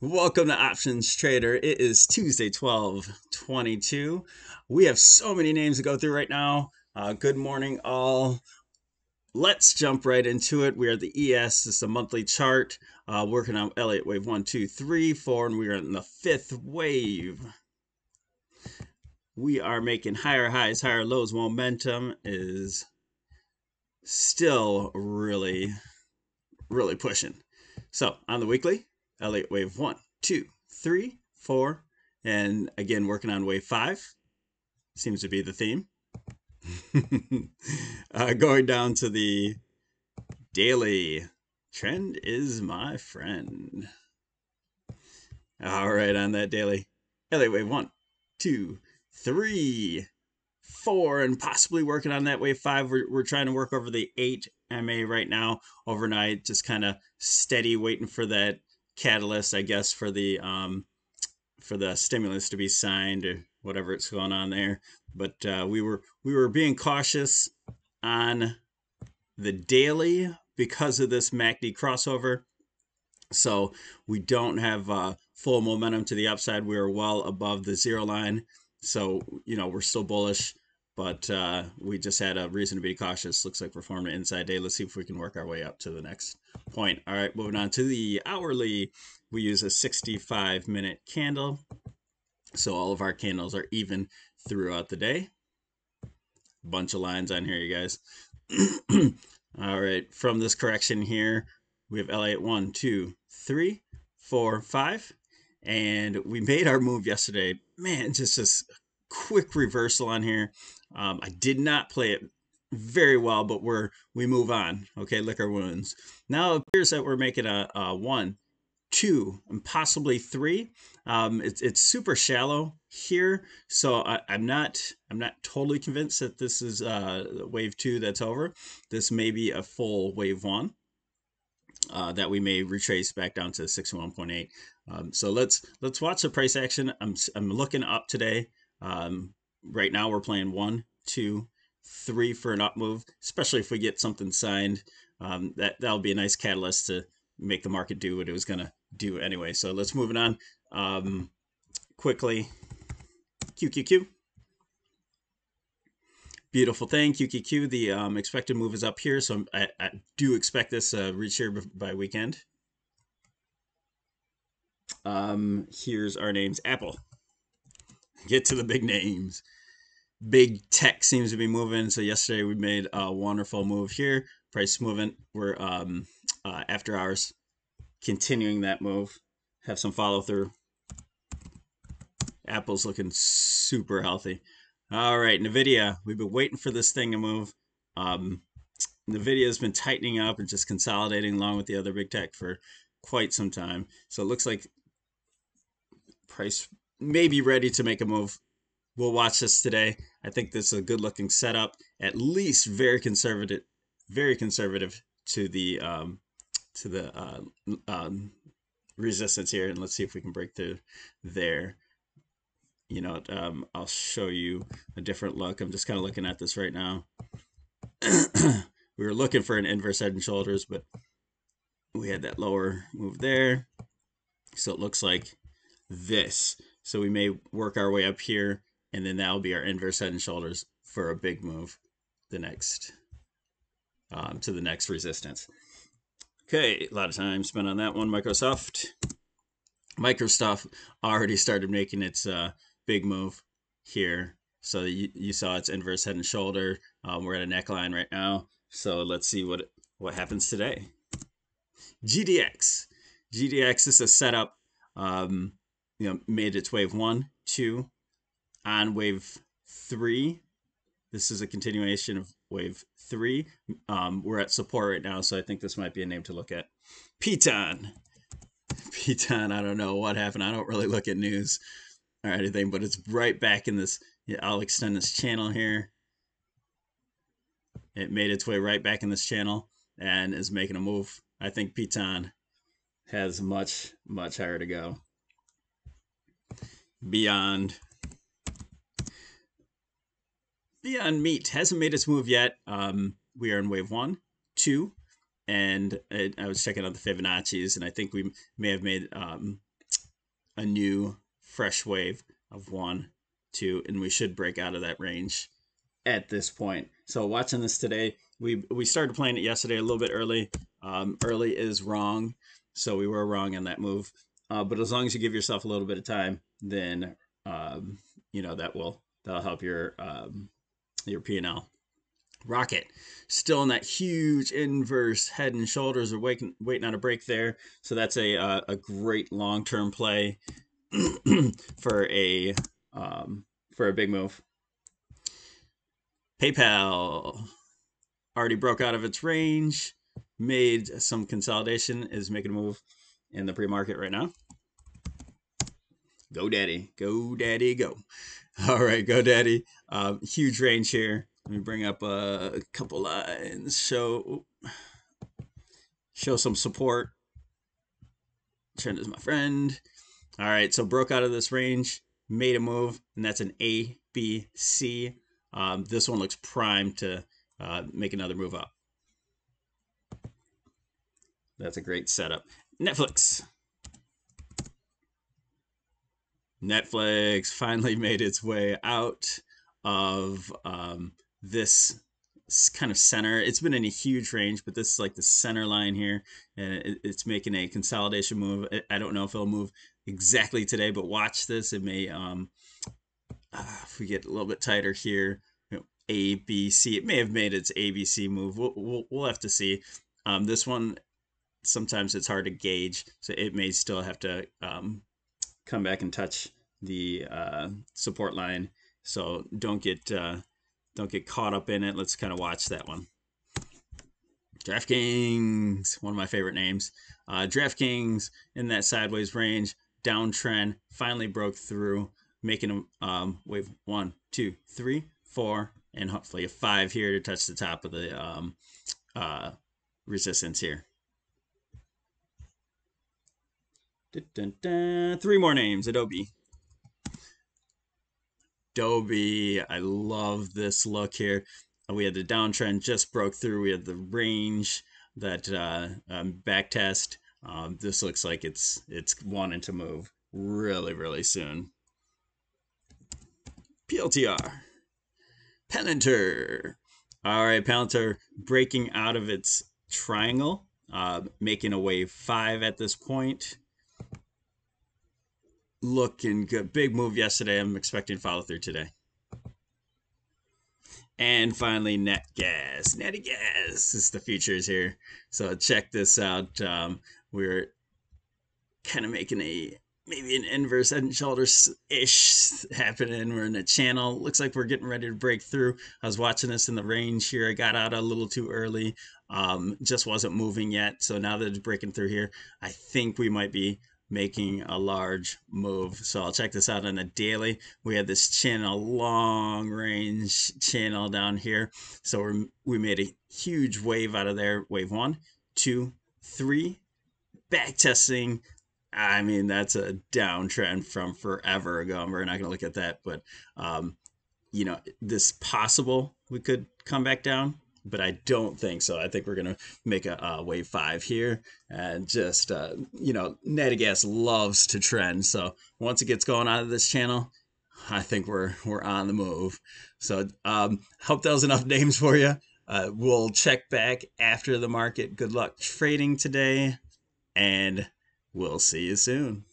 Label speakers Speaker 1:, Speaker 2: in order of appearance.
Speaker 1: Welcome to Options Trader. It is Tuesday, 12/22. We have so many names to go through right now. Good morning, all. Let's jump right into it. We are the ES. This is a monthly chart. Working on Elliott wave 1, 2, 3, 4, and we are in the fifth wave. We are making higher highs, higher lows. Momentum is still really pushing. So on the weekly, Elliott wave 1, 2, 3, 4, and again working on wave 5 seems to be the theme. Going down to the daily, trend is my friend. All right, on that daily, Elliott wave 1, 2, 3, 4, and possibly working on that wave 5. We're trying to work over the 8 MA right now overnight, just kind of steady, waiting for that catalyst, I guess, for the stimulus to be signed or whatever it's going on there. But we were being cautious on the daily because of this MACD crossover. So we don't have full momentum to the upside. We are well above the zero line. So, we're still bullish, but we just had a reason to be cautious. Looks like we're forming an inside day. Let's see if we can work our way up to the next point. All right, moving on to the hourly. We use a 65-minute candle. So all of our candles are even throughout the day. Bunch of lines on here, you guys. All right, from this correction here, we have Elliott 1, 2, 3, 4, 5, and we made our move yesterday. Man, just this quick reversal on here. I did not play it very well, but we move on. Okay, lick our wounds. Now it appears that we're making a 1, 2, and possibly 3. It's super shallow here, so I'm not totally convinced that this is wave 2 that's over. This may be a full wave 1 that we may retrace back down to 61.8. So let's watch the price action. I'm looking up today. Right now we're playing 1, 2, 3 for an up move, especially if we get something signed. That'll be a nice catalyst to make the market do what it was gonna do anyway. So let's move it on quickly. QQQ. Beautiful thing, QQQ. The expected move is up here, so I do expect this reach here by weekend. Here's our names. Apple. Get to the big names. Big tech seems to be moving. So yesterday we made a wonderful move here. Price movement. We're after hours, continuing that move. Have some follow through. Apple's looking super healthy. All right, nvda. We've been waiting for this thing to move. nvda has been tightening up and just consolidating along with the other big tech for quite some time. So it looks like price may be ready to make a move. We'll watch this today. I think this is a good looking setup, at least very conservative to the resistance here. And let's see if we can break through there. I'll show you a different look. I'm just kind of looking at this right now. We were looking for an inverse head and shoulders, but we had that lower move there. So it looks like this. So we may work our way up here, and then that'll be our inverse head and shoulders for a big move to the next resistance. Okay, a lot of time spent on that one. Microsoft already started making its big move here. So you saw its inverse head and shoulder. We're at a neckline right now. So let's see what happens today. GDX is a setup. Made its wave 1, 2 on wave 3. This is a continuation of wave 3. We're at support right now, so I think this might be a name to look at. Pton, I don't know what happened. I don't really look at news or anything, but it's right back in this. I'll extend this channel here. It made its way right back in this channel and is making a move. I think Pton has much higher to go. Beyond Meat hasn't made its move yet. We are in wave 1, 2, and I was checking out the Fibonacci's, and I think we may have made a new fresh wave of 1, 2, and we should break out of that range at this point. So watching this today, we started playing it yesterday a little bit early. Early is wrong, so we were wrong on that move. But as long as you give yourself a little bit of time, then that'll help your P&L. Rocket still in that huge inverse head and shoulders are waiting on a break there. So that's a great long-term play for a big move. PayPal already broke out of its range, made some consolidation, is making a move in the pre-market right now. GoDaddy, GoDaddy, go. All right, GoDaddy, huge range here. Let me bring up a couple lines, show some support. Trend is my friend. All right, so broke out of this range, made a move, and that's an A, B, C. This one looks primed to make another move up. That's a great setup. Netflix finally made its way out of this kind of center. It's been in a huge range, but this is like the center line here, and it's making a consolidation move. I don't know if it'll move exactly today, but watch this. It may, if we get a little bit tighter here, A, B, C. It may have made its ABC move. We'll have to see. This one, sometimes it's hard to gauge, so it may still have to come back and touch the support line. So don't get caught up in it. Let's kind of watch that one. DraftKings, one of my favorite names. DraftKings in that sideways range, downtrend, finally broke through, making a wave 1, 2, 3, 4, and hopefully a 5 here to touch the top of the resistance here. 3 more names. Adobe, I love this look here. We had the downtrend just broke through. We had the range that back test. This looks like it's wanting to move really, really soon. PLTR, Palantir. All right, Palantir breaking out of its triangle, making a wave 5 at this point. Looking good. Big move yesterday. I'm expecting follow through today. And finally, Natty Gas is the futures here. So check this out. We're kind of making maybe an inverse head and shoulders-ish happening. We're in a channel. Looks like we're getting ready to break through. I was watching this in the range here. I got out a little too early. Just wasn't moving yet. So now that it's breaking through here, I think we might be making a large move. So I'll check this out on a daily. We had this channel, long range channel down here. So we made a huge wave out of there. Wave 1, 2, 3. Back testing. I mean, that's a downtrend from forever ago. We're not going to look at that, but this possible we could come back down, but I don't think so. I think we're going to make a wave 5 here, and just Natty Gas loves to trend. So once it gets going out of this channel, I think we're on the move. So hope that was enough names for you. We'll check back after the market. Good luck trading today, and we'll see you soon.